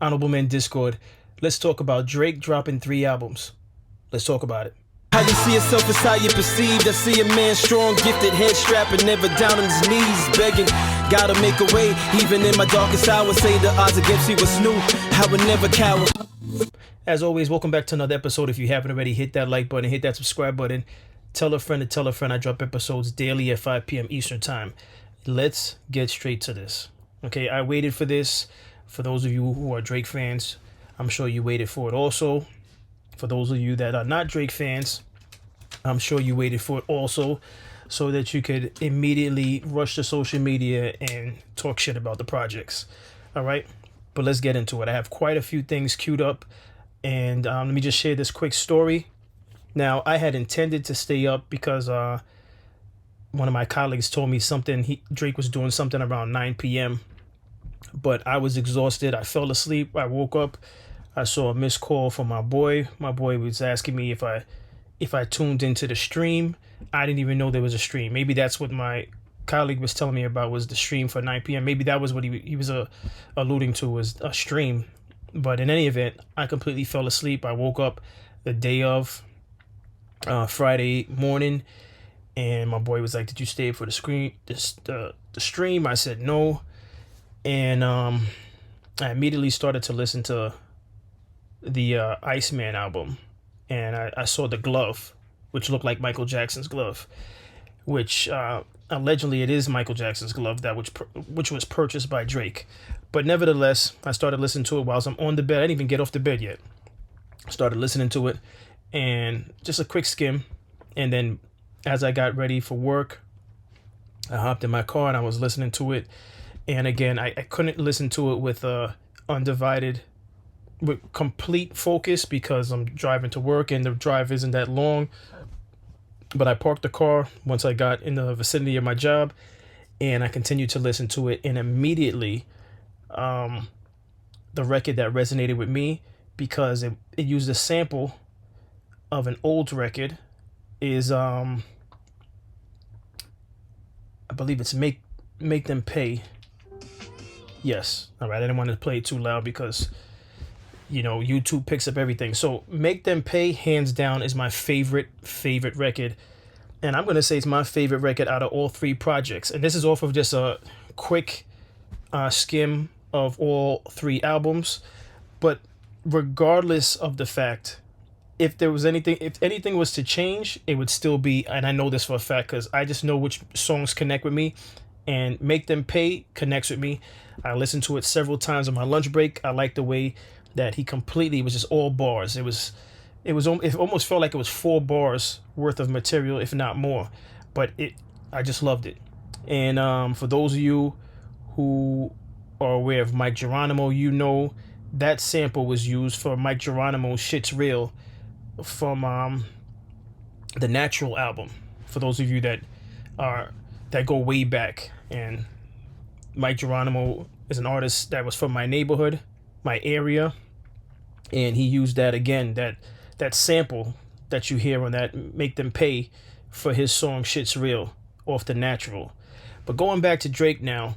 Honorable Men Discord. Let's talk about Drake dropping 3 albums. Let's talk about it. How you see yourself is how you perceived. I see a man strong, gifted, head strapping, never down on his knees, begging. Gotta make a way, even in my darkest hour. Say the odds against me was new. I would never cower. As always, welcome back to another episode. If you haven't already, hit that like button, hit that subscribe button. Tell a friend to tell a friend. I drop episodes daily at 5 p.m. Eastern Time. Let's get straight to this. Okay, I waited for this. For those of you who are Drake fans, I'm sure you waited for it also. For those of you that are not Drake fans, I'm sure you waited for it also, so that you could immediately rush to social media and talk shit about the projects. All right, but let's get into it. I have quite a few things queued up, and let me just share this quick story. Now, I had intended to stay up because one of my colleagues told me Drake was doing something around 9 p.m., but I was exhausted. I fell asleep. I woke up. I saw a missed call from my boy. My boy was asking me if I tuned into the stream. I didn't even know there was a stream. Maybe that's what my colleague was telling me about, was the stream for 9 p.m. Maybe that was what he was alluding to, was a stream. But in any event, I completely fell asleep. I woke up the day of Friday morning, and my boy was like, "Did you stay for the stream?" I said no, and I immediately started to listen to the Iceman album, and I saw the glove, which looked like Michael Jackson's glove, which allegedly it is Michael Jackson's glove which was purchased by Drake. But nevertheless, I started listening to it whilst I'm on the bed. I didn't even get off the bed yet. Started listening to it, and just a quick skim, and then as I got ready for work, I hopped in my car and I was listening to it. And again, I couldn't listen to it with complete focus because I'm driving to work and the drive isn't that long. But I parked the car once I got in the vicinity of my job, and I continued to listen to it. And immediately, the record that resonated with me, because it used a sample of an old record, is I believe it's Make Them Pay. Yes. All right. I didn't want to play it too loud because, YouTube picks up everything. So Make Them Pay, hands down, is my favorite record. And I'm going to say it's my favorite record out of all 3 projects. And this is off of just a quick skim of all 3 albums. But regardless of the fact, if anything was to change, it would still be, and I know this for a fact because I just know which songs connect with me, and Make Them Pay connects with me. I listened to it several times on my lunch break. I like the way that it was just all bars. It almost felt like it was 4 bars worth of material, if not more. But I just loved it. And for those of you who are aware of Mike Geronimo, that sample was used for Mike Geronimo's "Shit's Real" from the Natural album. For those of you that go way back, and Mike Geronimo is an artist that was from my neighborhood, my area, and he used that again, that sample that you hear on that Make Them Pay, for his song "Shit's Real" off the Natural. But going back to Drake now,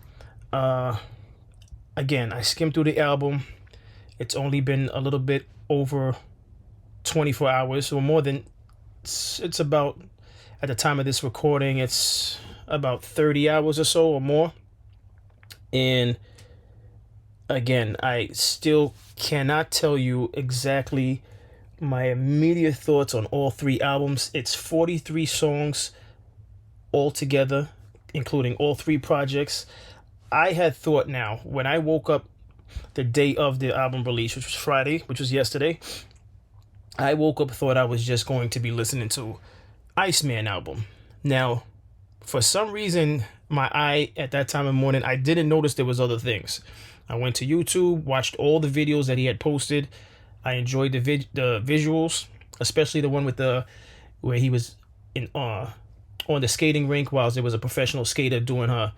again, I skimmed through the album. It's only been a little bit over 24 hours, or more than, it's about, at the time of this recording, it's about 30 hours or so or more. And again, I still cannot tell you exactly my immediate thoughts on all 3 albums. It's 43 songs altogether, including all 3 projects. I had thought, now, when I woke up the day of the album release, which was Friday, which was yesterday, I woke up, thought I was just going to be listening to Iceman album. Now, for some reason, my eye at that time of morning, I didn't notice there was other things. I went to YouTube, watched all the videos that he had posted. I enjoyed the visuals, especially the one where he was on the skating rink while there was a professional skater doing her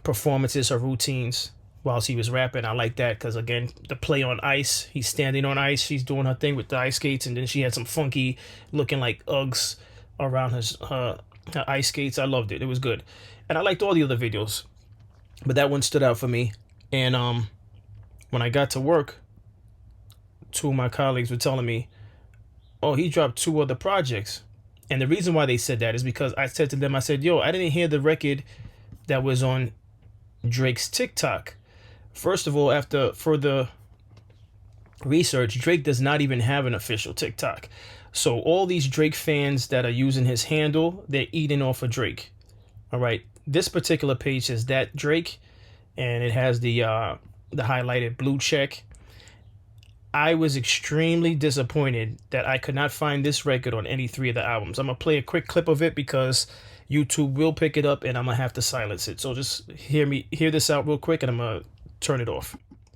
performances, her routines, whilst he was rapping. I like that because, again, the play on ice. He's standing on ice. She's doing her thing with the ice skates, and then she had some funky looking like Uggs around her ice skates. I loved it. It was good. And I liked all the other videos, but that one stood out for me. And When I got to work, two of my colleagues were telling me, oh, he dropped two other projects. And the reason why they said that is because I said to them, I said, yo, I didn't hear the record that was on Drake's TikTok. First of all, after further research, Drake does not even have an official TikTok. So all these Drake fans that are using his handle, they're eating off of Drake. All right. This particular page says that Drake, and it has the highlighted blue check. I was extremely disappointed that I could not find this record on any three of the albums. I'm gonna play a quick clip of it because YouTube will pick it up and I'm gonna have to silence it. So just hear this out real quick, and I'm gonna turn it off.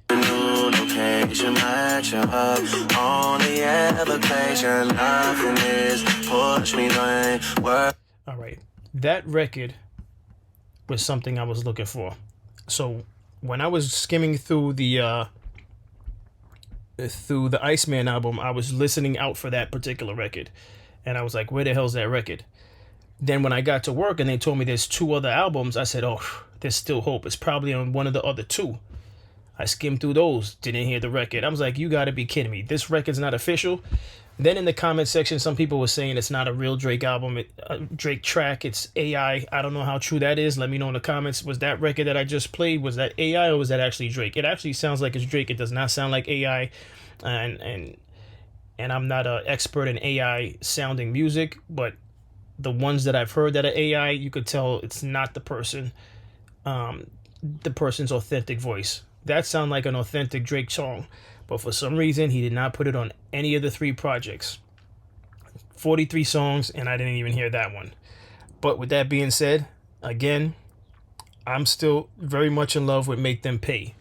Location, match up. Only evocation, nothing is push me lane. All right, that record was something I was looking for. So when I was skimming through the Iceman album, I was listening out for that particular record, and I was like, where the hell's that record? Then when I got to work and they told me there's two other albums, I said, oh, there's still hope. It's probably on one of the other two. I skimmed through those, didn't hear the record. I was like, you gotta be kidding me. This record's not official. Then in the comment section, some people were saying it's not a real Drake album, Drake track, it's AI. I don't know how true that is. Let me know in the comments. Was that record that I just played, was that AI or was that actually Drake? It actually sounds like it's Drake. It does not sound like AI. And I'm not an expert in AI sounding music, but the ones that I've heard that are AI, you could tell it's not the person's authentic voice. That sounds like an authentic Drake song, but for some reason he did not put it on any of the three projects. 43 songs, and I didn't even hear that one. But with that being said, again, I'm still very much in love with Make Them Pay.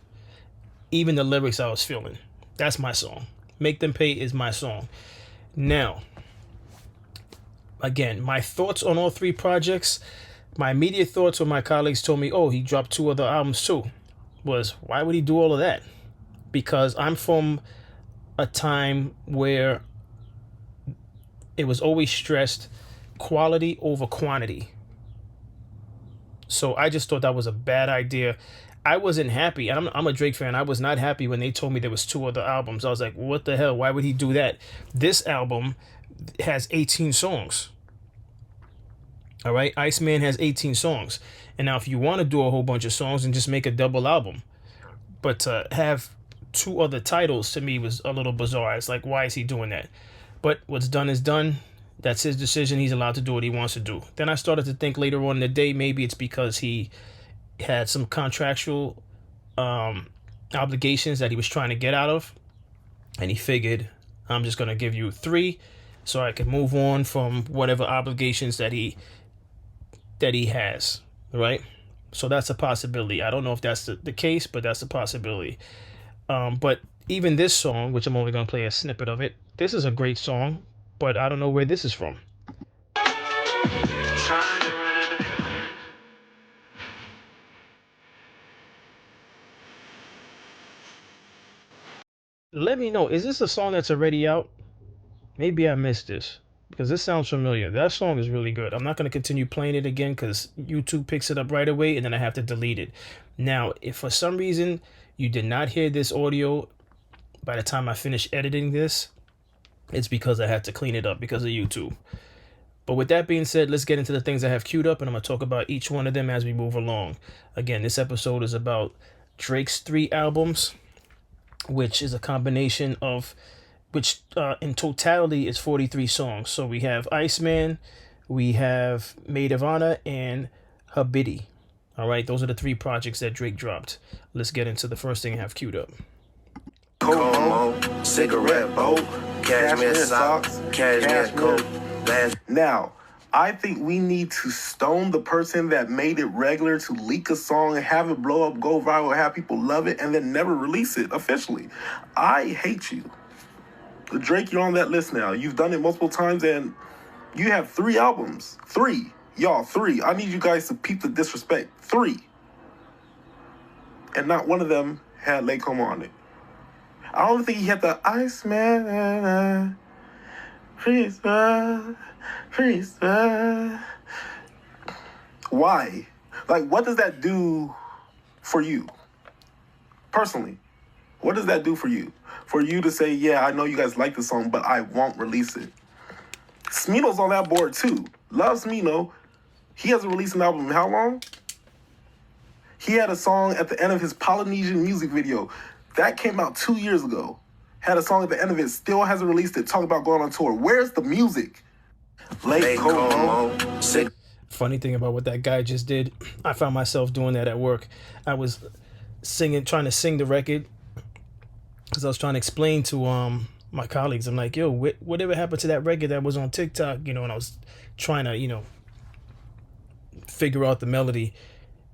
Even the lyrics I was feeling. That's my song. Make Them Pay is my song. Now, again, my thoughts on all three projects, my immediate thoughts when my colleagues told me, oh, he dropped two other albums too, was why would he do all of that? Because I'm from a time where it was always stressed quality over quantity. So I just thought that was a bad idea. I wasn't happy. I'm a Drake fan. I was not happy when they told me there was two other albums. I was like, what the hell? Why would he do that? This album has 18 songs. All right, Iceman has 18 songs. And now if you want to do a whole bunch of songs and just make a double album, but to have two other titles to me was a little bizarre. It's like, why is he doing that? But what's done is done. That's his decision. He's allowed to do what he wants to do. Then I started to think later on in the day, maybe it's because he had some contractual obligations that he was trying to get out of. And he figured, I'm just going to give you three so I can move on from whatever obligations that he has, right? So that's a possibility. I don't know if that's the case, but that's a possibility. But even this song, which I'm only going to play a snippet of it, this is a great song, but I don't know where this is from. Let me know, is this a song that's already out? Maybe I missed this because this sounds familiar. That song is really good. I'm not going to continue playing it again because YouTube picks it up right away and then I have to delete it. Now, if for some reason you did not hear this audio by the time I finish editing this, it's because I had to clean it up because of YouTube. But with that being said, let's get into the things I have queued up, and I'm going to talk about each one of them as we move along. Again, this episode is about Drake's 3 albums, which is a combination of, which in totality is 43 songs. So we have Iceman, we have Maid of Honor, and Habibti. All right, those are the 3 projects that Drake dropped. Let's get into the first thing I have queued up. Como, cigarette boat, cashmere socks, cashmere coat. Now, I think we need to stone the person that made it regular to leak a song and have it blow up, go viral, have people love it, and then never release it officially. I hate you. Drake, you're on that list now. You've done it multiple times, and you have 3 albums. 3. Y'all, 3. I need you guys to peep the disrespect. 3. And not one of them had Lake Como on it. I don't think he had the Iceman. Please, please. Why? Like, what does that do for you? Personally. What does that do for you? For you to say, yeah, I know you guys like the song, but I won't release it. Smino's on that board too. Love Smino. He hasn't released an album in how long? He had a song at the end of his Polynesian music video. That came out 2 years ago. Had a song at the end of it, still hasn't released it, talking about going on tour. Where's the music? Late Como. Funny thing about what that guy just did, I found myself doing that at work. I was trying to sing the record, because I was trying to explain to my colleagues. I'm like, yo, whatever happened to that record that was on TikTok? And I was trying to, figure out the melody.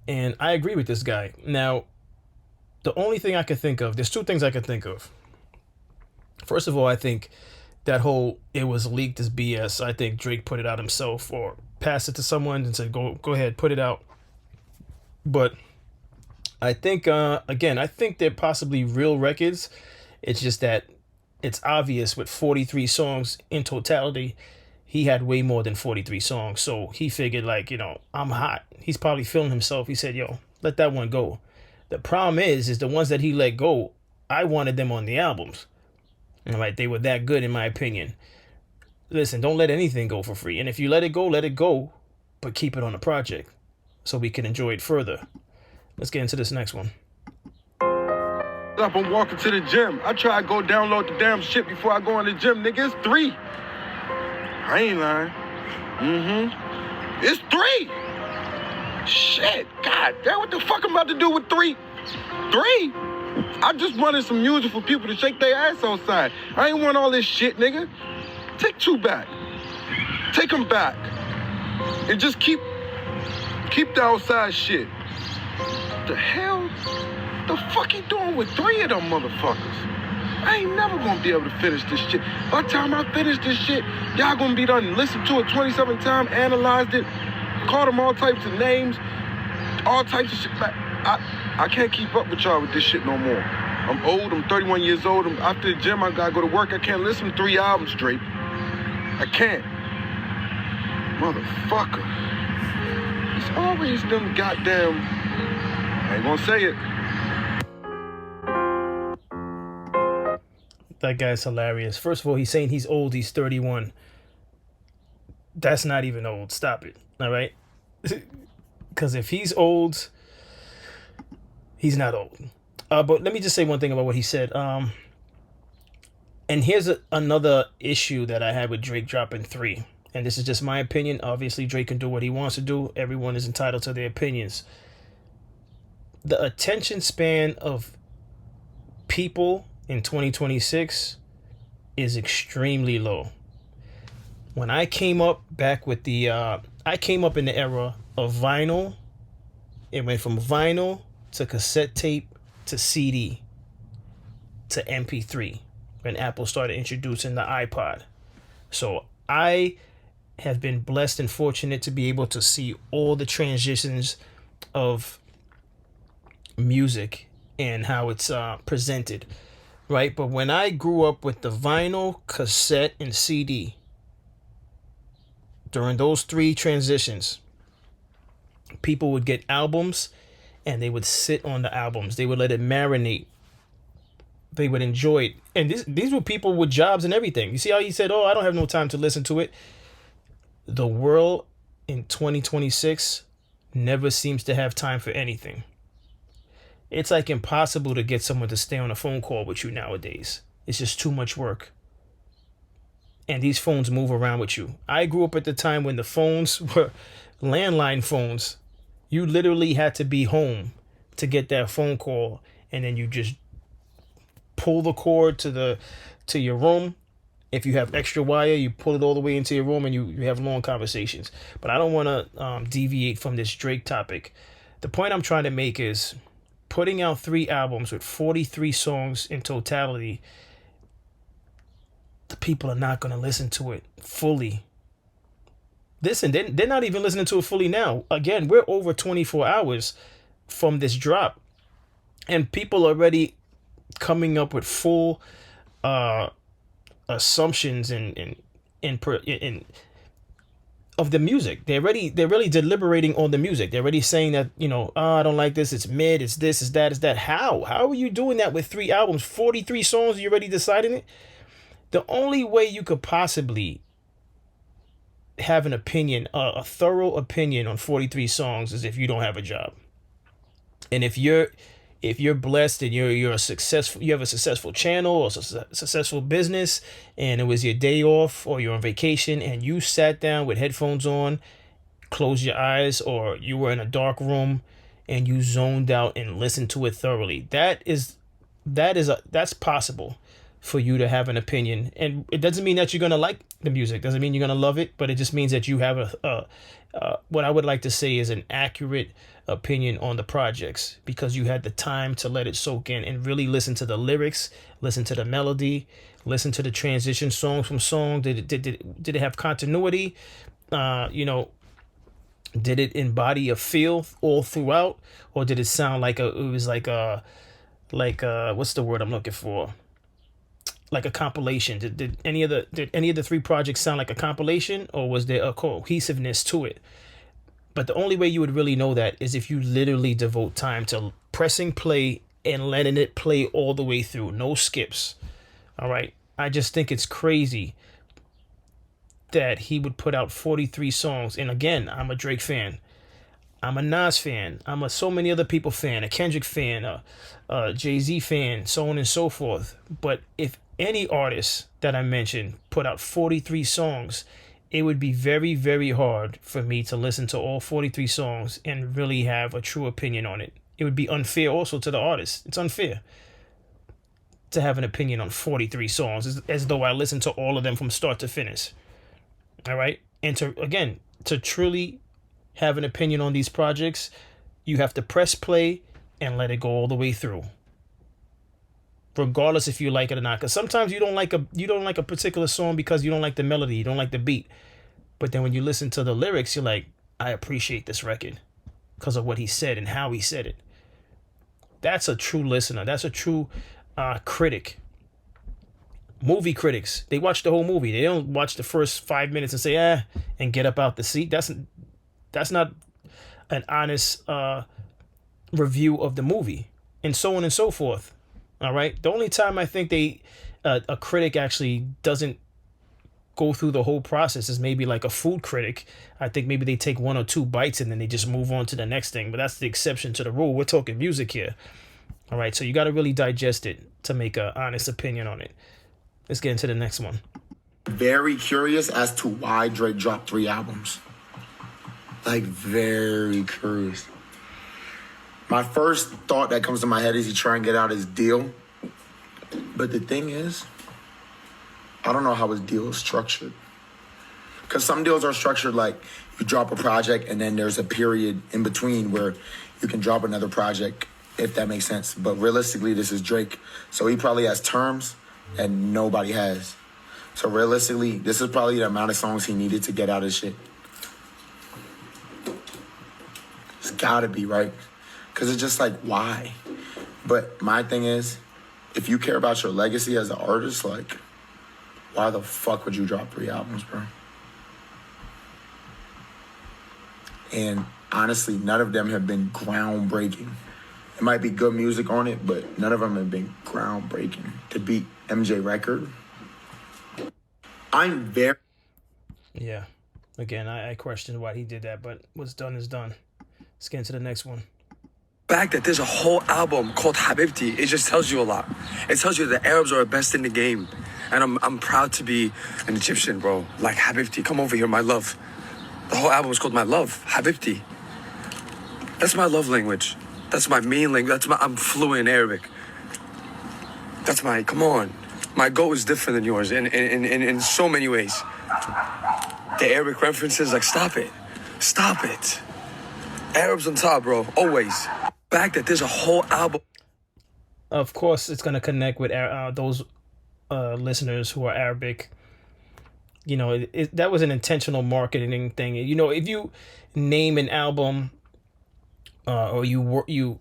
And I agree with this guy. Now, the only thing I could think of, there's two things I could think of. First of all, I think that whole "it was leaked" is BS. I think Drake put it out himself or passed it to someone and said, go ahead, put it out. But I think, again, I think they're possibly real records. It's just that it's obvious with 43 songs in totality, he had way more than 43 songs. So he figured, like, I'm hot. He's probably feeling himself. He said, yo, let that one go. The problem is the ones that he let go, I wanted them on the albums. All right, they were that good, in my opinion. Listen, don't let anything go for free. And if you let it go, but keep it on the project so we can enjoy it further. Let's get into this next one. I'm walking to the gym. I try to go download the damn shit before I go in the gym, nigga. It's 3. I ain't lying. It's 3. Shit, god damn, what the fuck I'm about to do with 3? 3? I just wanted some music for people to shake their ass outside. I ain't want all this shit, nigga. Take 2 back. Take them back. And just keep the outside shit. The hell? The fuck you doing with 3 of them motherfuckers? I ain't never gonna be able to finish this shit. By the time I finish this shit, y'all gonna be done listened to it 27 times, analyzed it, called them all types of names, all types of shit. I can't keep up with y'all with this shit no more. I'm old, I'm 31 years old. After the gym, I gotta go to work. I can't listen to 3 albums straight. I can't. Motherfucker. It's always them goddamn, I ain't gonna say it. That guy's hilarious. First of all, he's saying he's old. He's 31. That's not even old. Stop it. All right? Because if he's old, he's not old. But let me just say one thing about what he said. And here's another issue that I had with Drake dropping 3. And this is just my opinion. Obviously, Drake can do what he wants to do. Everyone is entitled to their opinions. The attention span of people in 2026 is extremely low. When I came up back with I came up in the era of vinyl. It went from vinyl to cassette tape to CD to MP3 when Apple started introducing the iPod. So I have been blessed and fortunate to be able to see all the transitions of music and how it's presented. Right, but when I grew up with the vinyl, cassette, and CD, during those 3 transitions, people would get albums and they would sit on the albums. They would let it marinate. They would enjoy it. And these were people with jobs and everything. You see how he said, oh, I don't have no time to listen to it. The world in 2026 never seems to have time for anything. It's like impossible to get someone to stay on a phone call with you nowadays. It's just too much work. And these phones move around with you. I grew up at the time when the phones were landline phones. You literally had to be home to get that phone call. And then you just pull the cord to your room. If you have extra wire, you pull it all the way into your room and you have long conversations. But I don't want to deviate from this Drake topic. The point I'm trying to make is, putting out 3 albums with 43 songs in totality, the people are not going to listen to it fully. Listen, they're not even listening to it fully now. Again, we're over 24 hours from this drop. And people are already coming up with full assumptions and of the music. They're really deliberating on the music. They're already saying that, oh, I don't like this, it's mid, it's this, it's that, it's that. How are you doing that with 3 albums, 43 songs? You already deciding it? The only way you could possibly have an opinion, a thorough opinion on 43 songs, is if you don't have a job. And if you're blessed and you're a successful, you have a successful channel or successful business, and it was your day off or you're on vacation and you sat down with headphones on, closed your eyes, or you were in a dark room and you zoned out and listened to it thoroughly, that's possible for you to have an opinion. And it doesn't mean that you're going to like the music, doesn't mean you're going to love it, but it just means that you have what I would like to say is an accurate opinion on the projects, because you had the time to let it soak in and really listen to the lyrics, listen to the melody, listen to the transition song from song. Did it have continuity? Did it embody a feel all throughout, or did it sound like what's the word I'm looking for? Like a compilation. Did any of the 3 projects sound like a compilation, or was there a cohesiveness to it? But the only way you would really know that is if you literally devote time to pressing play and letting it play all the way through, no skips. All right. I just think it's crazy that he would put out 43 songs. And again, I'm a Drake fan, I'm a Nas fan, I'm a so many other people fan, a Kendrick fan, a Jay-Z fan, so on and so forth. But if any artist that I mentioned put out 43 songs, it would be very, very hard for me to listen to all 43 songs and really have a true opinion on it. It would be unfair also to the artist. It's unfair to have an opinion on 43 songs as though I listened to all of them from start to finish. All right. And to truly have an opinion on these projects, you have to press play and let it go all the way through, regardless if you like it or not. Because sometimes you don't like a particular song because you don't like the melody, you don't like the beat. But then when you listen to the lyrics, you're like, I appreciate this record because of what he said and how he said it. That's a true listener. That's a true critic. Movie critics, they watch the whole movie. They don't watch the first 5 minutes and say, and get up out the seat. That's not an honest review of the movie, and so on and so forth. All right. The only time I think a critic actually doesn't go through the whole process is maybe like a food critic. I think maybe they take 1 or 2 bites and then they just move on to the next thing. But that's the exception to the rule. We're talking music here. All right. So you got to really digest it to make an honest opinion on it. Let's get into the next one. Very curious as to why Drake dropped 3 albums. Like, very curious. My first thought that comes to my head is he trying to get out his deal. But the thing is, I don't know how his deal is structured. Because some deals are structured like you drop a project and then there's a period in between where you can drop another project, if that makes sense. But realistically, this is Drake. So he probably has terms and nobody has. So realistically, this is probably the amount of songs he needed to get out his shit. It's gotta be, right? Because it's just like, why? But my thing is, if you care about your legacy as an artist, like, why the fuck would you drop 3 albums, bro? And honestly, none of them have been groundbreaking. It might be good music on it, but none of them have been groundbreaking. To beat MJ record, I'm very... Yeah. Again, I question why he did that, but what's done is done. Let's get into the next one. The fact that there's a whole album called Habibti, it just tells you a lot. It tells you the Arabs are the best in the game. And I'm proud to be an Egyptian, bro. Like, Habibti, come over here, my love. The whole album is called My Love, Habibti. That's my love language. That's my main language. I'm fluent in Arabic. That's come on. My go is different than yours in so many ways. The Arabic references, like, stop it. Stop it. Arabs on top, bro, always. The fact that there's a whole album. Of course, it's going to connect with those listeners who are Arabic. You know, that was an intentional marketing thing. You know, if you name an album or you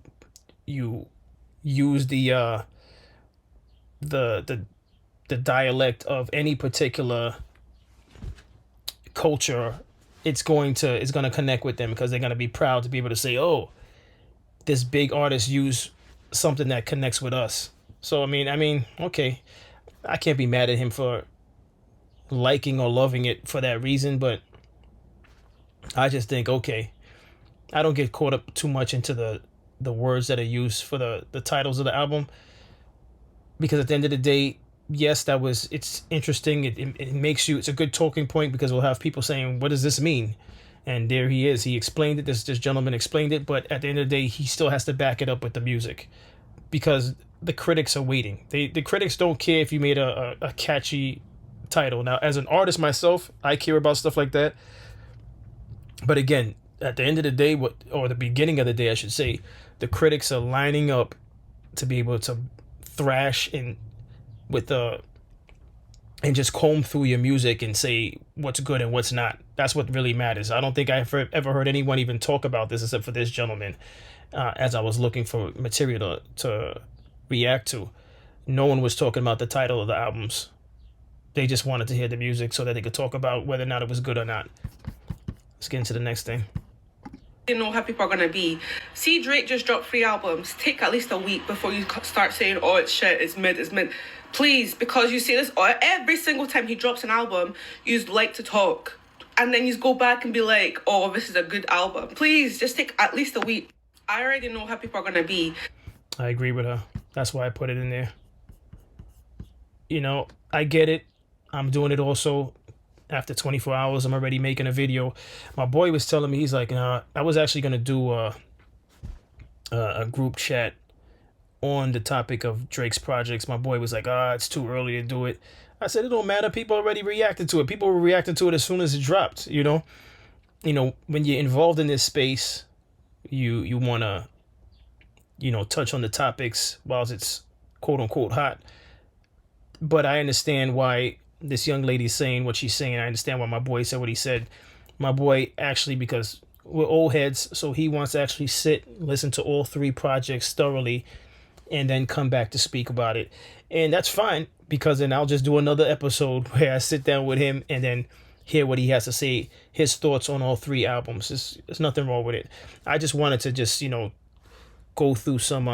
use the dialect of any particular culture it's gonna connect with them because they're gonna be proud to be able to say, oh, this big artist used something that connects with us. So I mean, okay, I can't be mad at him for liking or loving it for that reason, but I just think, okay, I don't get caught up too much into the words that are used for the titles of the album, because at the end of the day, yes, it's interesting. It makes you, it's a good talking point because we'll have people saying, what does this mean? And there he is. He explained it. This gentleman explained it, but at the end of the day, he still has to back it up with the music, because the critics are waiting. The critics don't care if you made a catchy title. Now, as an artist myself, I care about stuff like that. But again, at the end of the day, or the beginning of the day, I should say, the critics are lining up to be able to thrash and just comb through your music and say what's good and what's not. That's what really matters. I don't think I've ever heard anyone even talk about this except for this gentleman. As I was looking for material to react to, no one was talking about the title of the albums. They just wanted to hear the music so that they could talk about whether or not it was good or not. Let's get into the next thing. You know how people are gonna be. See, Drake just dropped 3 albums. Take at least a week before you start saying, oh, it's shit, it's mid. Please, because you say this every single time he drops an album, you like to talk. And then you go back and be like, oh, this is a good album. Please, just take at least a week. I already know how people are gonna be. I agree with her. That's why I put it in there. You know, I get it. I'm doing it also. After 24 hours, I'm already making a video. My boy was telling me, he's like, I was actually going to do a group chat on the topic of Drake's projects. My boy was like, it's too early to do it. I said, it don't matter. People already reacted to it. People were reacting to it as soon as it dropped, you know? You know, when you're involved in this space, you want to, you know, touch on the topics while it's quote unquote hot. But I understand why this young lady's saying what she's saying. I understand why my boy said what he said. My boy actually, because we're old heads, so he wants to actually listen to all 3 projects thoroughly, and then come back to speak about it. And that's fine, because then I'll just do another episode where I sit down with him and then hear what he has to say, his thoughts on all 3 albums. There's nothing wrong with it. I just wanted to just, you know, go through some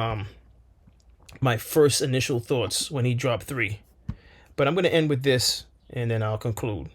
my first initial thoughts when he dropped 3. But I'm going to end with this, and then I'll conclude.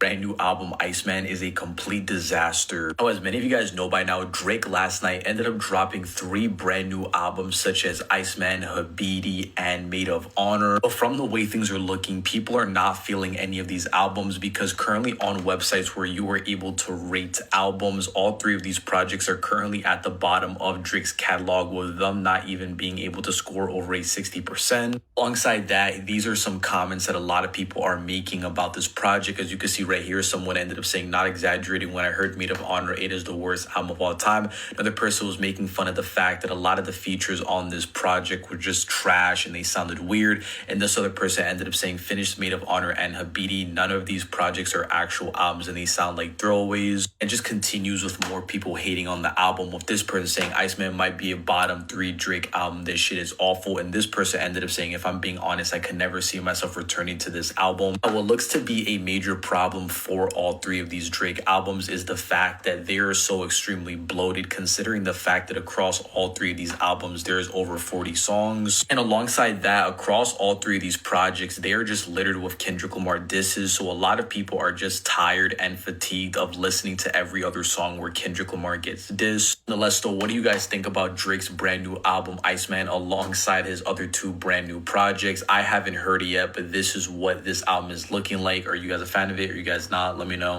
Brand new album Iceman is a complete disaster. Oh, as many of you guys know by now, Drake last night ended up dropping 3 brand new albums such as Iceman, Habiti, and Made of Honor. But from the way things are looking, people are not feeling any of these albums, because currently on websites where you are able to rate albums, all 3 of these projects are currently at the bottom of Drake's catalog, with them not even being able to score over a 60%. Alongside that, these are some comments that a lot of people are making about this project. As you can see right here, someone ended up saying, not exaggerating, when I heard Made of Honor, it is the worst album of all time. Another person was making fun of the fact that a lot of the features on this project were just trash and they sounded weird. And this other person ended up saying, finished Made of Honor and Habiti, none of these projects are actual albums and they sound like throwaways. And just continues with more people hating on the album, with this person saying Iceman might be a bottom 3 Drake album, this shit is awful. And this person ended up saying, if I'm being honest, I can never see myself returning to this album. What looks to be a major problem for all 3 of these Drake albums is the fact that they are so extremely bloated, considering the fact that across all 3 of these albums there's over 40 songs. And alongside that, across all 3 of these projects, they are just littered with Kendrick Lamar disses. So a lot of people are just tired and fatigued of listening to every other song where Kendrick Lamar gets dissed. Nonetheless though, what do you guys think about Drake's brand new album Iceman alongside his other 2 brand new projects? I haven't heard it yet, but this is what this album is looking like. Are you guys a fan of it? Are you guys not? Let me know.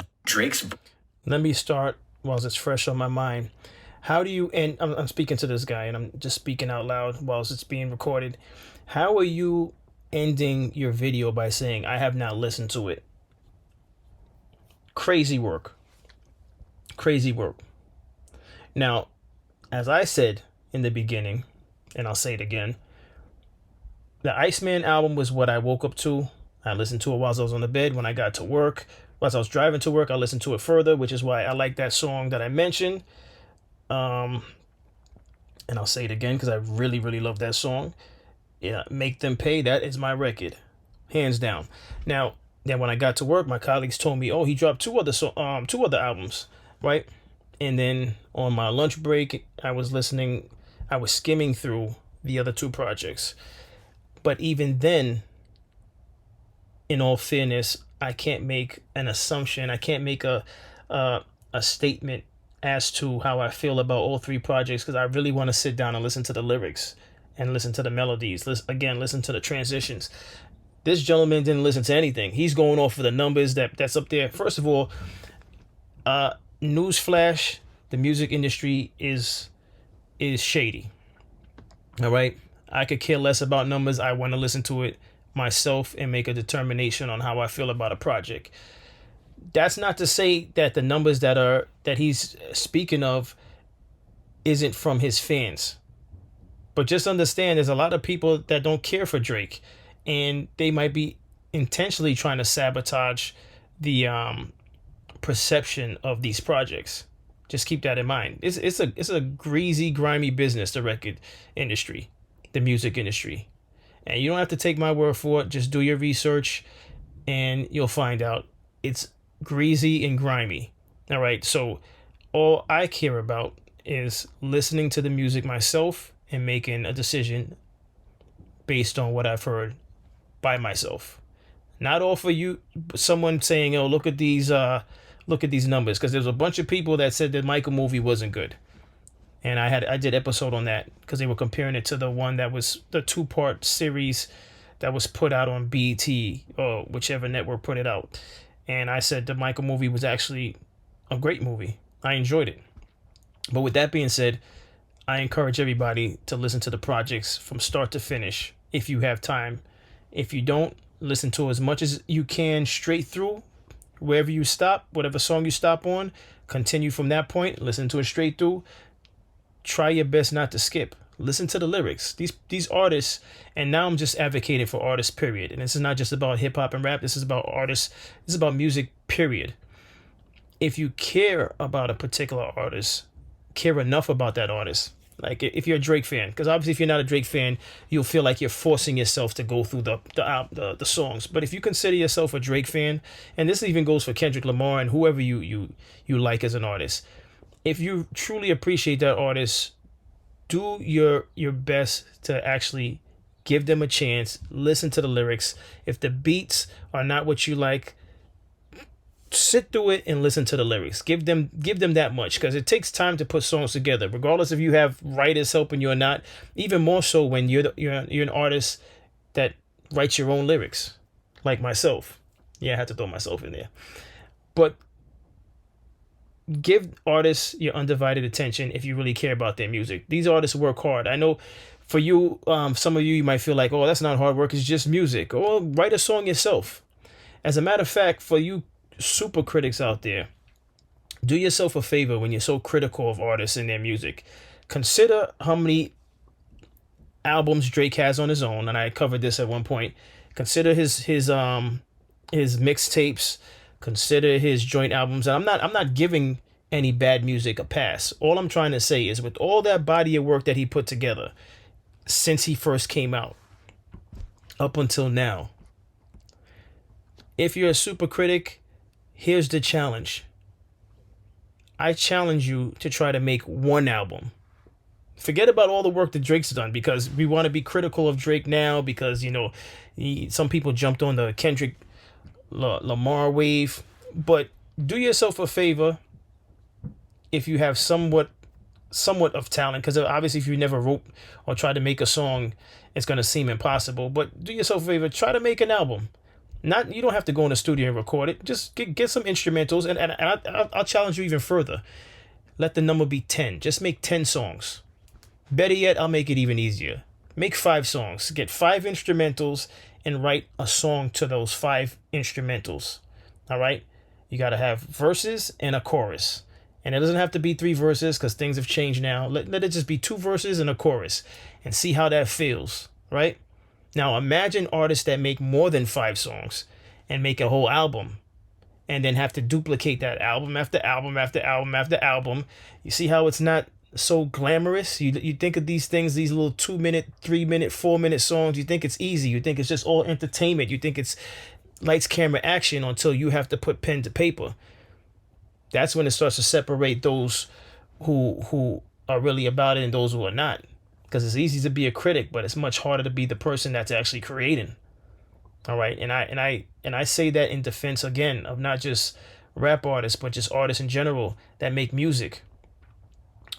Let me start while it's fresh on my mind. How do you, and I'm speaking to this guy and I'm just speaking out loud while it's being recorded. How are you ending your video by saying, I have not listened to it? Crazy work. Crazy work. Now, as I said in the beginning, and I'll say it again, the Iceman album was what I woke up to. I listened to it while I was on the bed, when I got to work. While I was driving to work, I listened to it further, which is why I like that song that I mentioned. And I'll say it again because I really, really love that song. Yeah, Make Them Pay, that is my record. Hands down. Now, Then when I got to work, my colleagues told me, "Oh, he dropped two other albums, right?" And then on my lunch break, I was skimming through the other two projects. But even then, in all fairness, I can't make an assumption. I can't make a statement as to how I feel about all three projects, because I really want to sit down and listen to the lyrics and listen to the melodies. Listen to the transitions. This gentleman didn't listen to anything. He's going off of the numbers that's up there. First of all, newsflash: the music industry is shady. All right, I could care less about numbers. I want to listen to it myself and make a determination on how I feel about a project. That's not to say that the numbers that he's speaking of isn't from his fans. But just understand, there's a lot of people that don't care for Drake, and they might be intentionally trying to sabotage the perception of these projects. Just keep that in mind. It's a greasy, grimy business, the record industry, the music industry. And you don't have to take my word for it. Just do your research and you'll find out it's greasy and grimy. All right. So all I care about is listening to the music myself and making a decision based on what I've heard by myself. Not all for you, someone saying, "Oh, look at these numbers," because there's a bunch of people that said the Michael movie wasn't good. And I did episode on that because they were comparing it to the one that was the 2-part series that was put out on BET or whichever network put it out. And I said the Michael movie was actually a great movie. I enjoyed it. But with that being said, I encourage everybody to listen to the projects from start to finish if you have time. If you don't, listen to as much as you can straight through. Wherever you stop, whatever song you stop on, continue from that point. Listen to it straight through. Try your best not to skip. Listen to the lyrics. These artists, and now I'm just advocating for artists, period. And this is not just about hip hop and rap. This is about artists. This is about music, period. If you care about a particular artist, care enough about that artist. Like if you're a Drake fan, because obviously if you're not a Drake fan, you'll feel like you're forcing yourself to go through the songs. But if you consider yourself a Drake fan, and this even goes for Kendrick Lamar and whoever you like as an artist, if you truly appreciate that artist, do your best to actually give them a chance. Listen to the lyrics. If the beats are not what you like, sit through it and listen to the lyrics. Give them that much, because it takes time to put songs together, regardless if you have writers helping you or not. Even more so when you're an artist that writes your own lyrics, like myself. Yeah, I had to throw myself in there. But give artists your undivided attention if you really care about their music. These artists work hard. I know for you, some of you might feel like, "Oh, that's not hard work, it's just music." Or write a song yourself. As a matter of fact, for you super critics out there, do yourself a favor when you're so critical of artists and their music. Consider how many albums Drake has on his own, and I covered this at one point. Consider his mixtapes. Consider his joint albums. And I'm not giving any bad music a pass. All I'm trying to say is, with all that body of work that he put together since he first came out up until now, if you're a super critic, here's the challenge. I challenge you to try to make one album. Forget about all the work that Drake's done, because we want to be critical of Drake now because, some people jumped on the Kendrick Lamar wave. But do yourself a favor, if you have somewhat of talent, because obviously if you never wrote or tried to make a song, it's going to seem impossible. But do yourself a favor, try to make an album. You don't have to go in the studio and record it. Just get some instrumentals, and I'll challenge you even further. Let the number be 10. Just make 10 songs. Better yet, I'll make it even easier. Make 5 songs. Get 5 instrumentals and write a song to those 5 instrumentals. All right? You got to have verses and a chorus. And it doesn't have to be 3 verses, because things have changed now. Let it just be 2 verses and a chorus, and see how that feels, right? Now imagine artists that make more than 5 songs and make a whole album, and then have to duplicate that album after album after album after album. You see how it's not so glamorous? You think of these things, these little 2-minute, 3-minute, 4-minute songs, you think it's easy. You think it's just all entertainment. You think it's lights, camera, action until you have to put pen to paper. That's when it starts to separate those who are really about it and those who are not. Because it's easy to be a critic, but it's much harder to be the person that's actually creating. All right, and I say that in defense again of not just rap artists, but just artists in general that make music.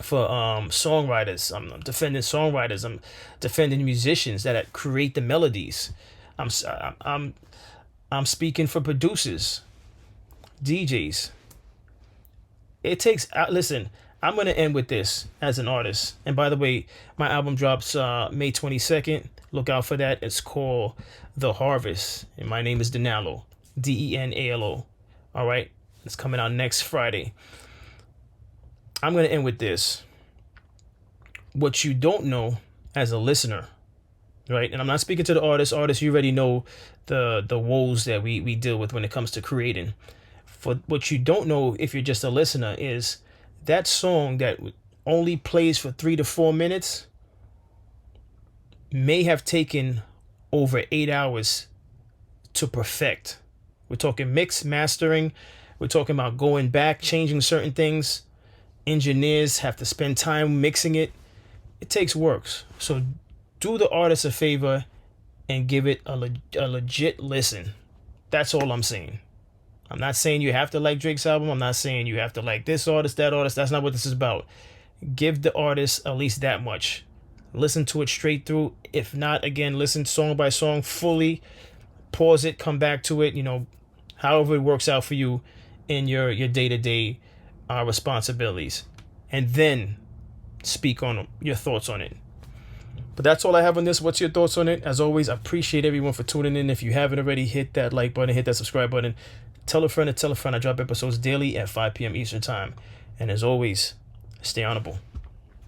For songwriters, I'm defending songwriters. I'm defending musicians that create the melodies. I'm speaking for producers, DJs. It takes. Listen, I'm gonna end with this as an artist. And by the way, my album drops May 22nd. Look out for that. It's called The Harvest, and my name is Denalo, Denalo. All right, it's coming out next Friday. I'm gonna end with this. What you don't know as a listener, right? And I'm not speaking to the artist. Artists, you already know the woes that we deal with when it comes to creating. For what you don't know, if you're just a listener, is that song that only plays for 3 to 4 minutes may have taken over 8 hours to perfect. We're talking mix, mastering. We're talking about going back, changing certain things. Engineers have to spend time mixing it. It takes works. So do the artist a favor and give it a legit listen. That's all I'm saying. I'm not saying you have to like Drake's album. I'm not saying you have to like this artist, that artist. That's not what this is about. Give the artist at least that much. Listen to it straight through. If not, again, listen song by song fully. Pause it, come back to it, however it works out for you in your day-to-day responsibilities. And then speak on your thoughts on it. But that's all I have on this. What's your thoughts on it? As always, I appreciate everyone for tuning in. If you haven't already, hit that like button, hit that subscribe button. Tell a friend to tell a friend. I drop episodes daily at 5 p.m. Eastern Time. And as always, stay honorable.